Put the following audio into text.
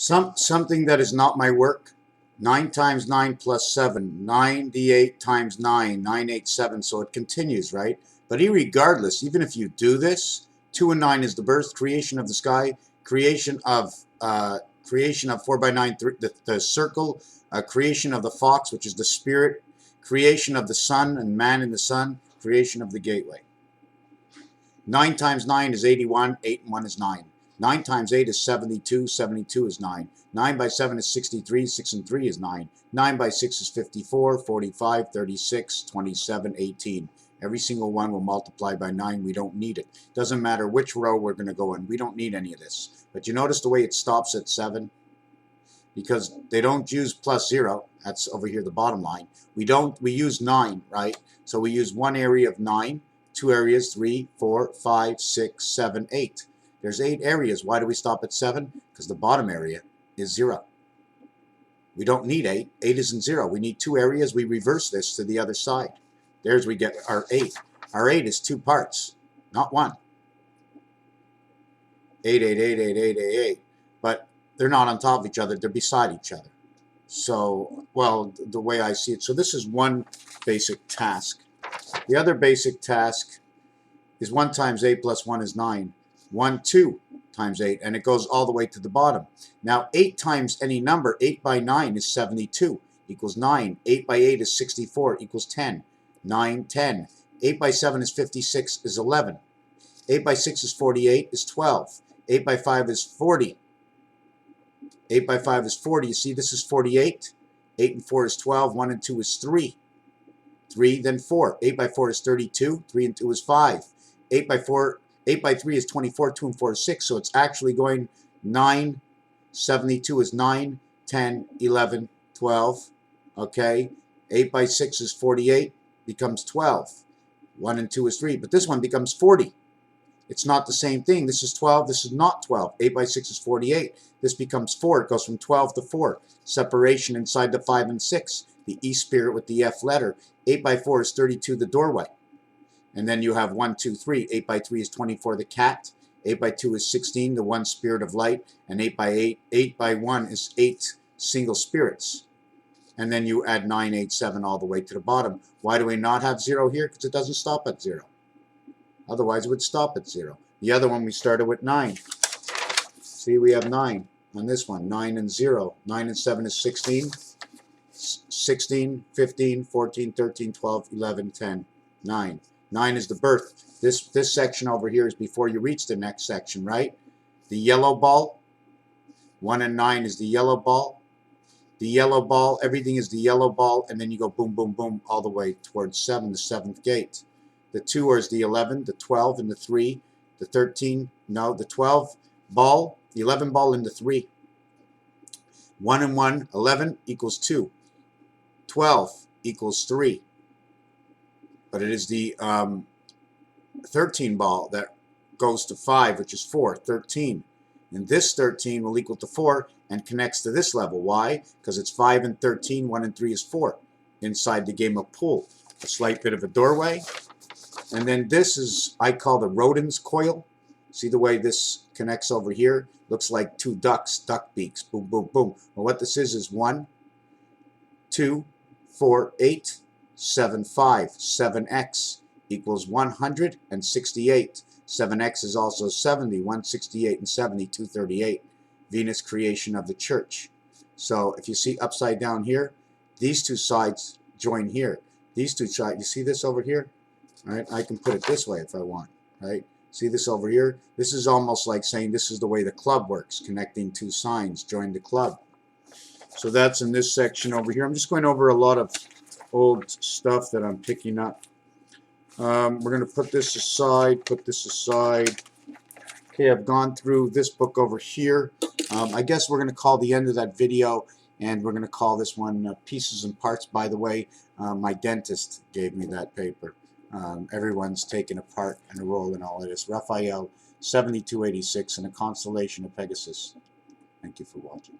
Something that is not my work. 9 times 9 plus 7. 98 times 9. 987. So it continues, right? But irregardless, even if you do this, 2 and 9 is the birth, creation of the sky, creation of 4 by 9, the circle, creation of the fox, which is the spirit, creation of the sun and man in the sun, creation of the gateway. 9 times 9 is 81. 8 and 1 is 9. 9 times 8 is 72. 72 is 9. 9 by 7 is 63. 6 and 3 is 9. 9 by 6 is 54. 45, 36, 27, 18. Every single one will multiply by 9. We don't need it. Doesn't matter which row we're going to go in. We don't need any of this. But you notice the way it stops at 7? Because they don't use plus 0. That's over here, the bottom line. We use 9, right? So we use one area of 9. 2 areas, 3, 4, 5, 6, 7, 8. There's 8 areas. Why do we stop at 7? Because the bottom area is 0. We don't need 8. 8 isn't 0. We need 2 areas. We reverse this to the other side. There's we get our 8. Our 8 is 2 parts, not 1. 8, 8, 8, 8, 8, 8, 8. But they're not on top of each other. They're beside each other. So, well, the way I see it. So this is one basic task. The other basic task is 1 times 8 plus 1 is 9. 1, 2 times 8, and it goes all the way to the bottom. Now, 8 times any number, 8 by 9 is 72, equals 9. 8 by 8 is 64, equals 10. 9, 10. 8 by 7 is 56, is 11. 8 by 6 is 48, is 12. 8 by 5 is 40. 8 by 5 is 40. You see, this is 48. 8 and 4 is 12. 1 and 2 is 3. 3, then 4. 8 by 4 is 32. 3 and 2 is 5. 8 by 3 is 24. 2 and 4 is 6. So it's actually going 9. 72 is 9, 10, 11, 12. Okay. 8 by 6 is 48. Becomes 12. 1 and 2 is 3. But this one becomes 40. It's not the same thing. This is 12. This is not 12. 8 by 6 is 48. This becomes 4. It goes from 12 to 4. Separation inside the 5 and 6. The E spirit with the F letter. 8 by 4 is 32, the doorway. And then you have 1, 2, 3. 8 by 3 is 24, the cat. 8 by 2 is 16, the one spirit of light. And 8 by 1 is 8 single spirits. And then you add 9, 8, 7 all the way to the bottom. Why do we not have 0 here? Because it doesn't stop at 0. Otherwise, it would stop at 0. The other one, we started with 9. See, we have 9 on this one. 9 and 0. 9 and 7 is 16. 16, 15, 14, 13, 12, 11, 10, 9. 9 is the birth. This section over here is before you reach the next section, right? The yellow ball. 1 and 9 is the yellow ball. The yellow ball, everything is the yellow ball, and then you go boom, boom, boom, all the way towards 7, the 7th gate. The 2 is the 11, the 12, and the 3. The 13, no, the 12 ball, the 11 ball, and the 3. 1 and 1, 11 equals 2. 12 equals 3. But it is the 13 ball that goes to 5, which is 4, 13. And this 13 will equal to 4 and connects to this level. Why? Because it's 5 and 13, 1 and 3 is 4 inside the game of pool. A slight bit of a doorway. And then this is, I call the rodent's coil. See the way this connects over here? Looks like 2 ducks, duck beaks, boom, boom, boom. Well, what this is 1, 2, 4, 8, 7, 5. 7x equals 168. 7x is also 70, 168 and 70, 238. Venus creation of the church. So if you see upside down here, these two sides join here. These two sides, you see this over here? Right? I can put it this way if I want. Right? See this over here? This is almost like saying this is the way the club works, connecting 2 signs, join the club. So that's in this section over here. I'm just going over a lot of old stuff that I'm picking up. We're going to put this aside, put this aside. Okay, I've gone through this book over here. I guess we're going to call the end of that video, and we're going to call this one Pieces and Parts. By the way, my dentist gave me that paper. Everyone's taken a part and a role in all of this. Raphael, 7286, and a constellation of Pegasus. Thank you for watching.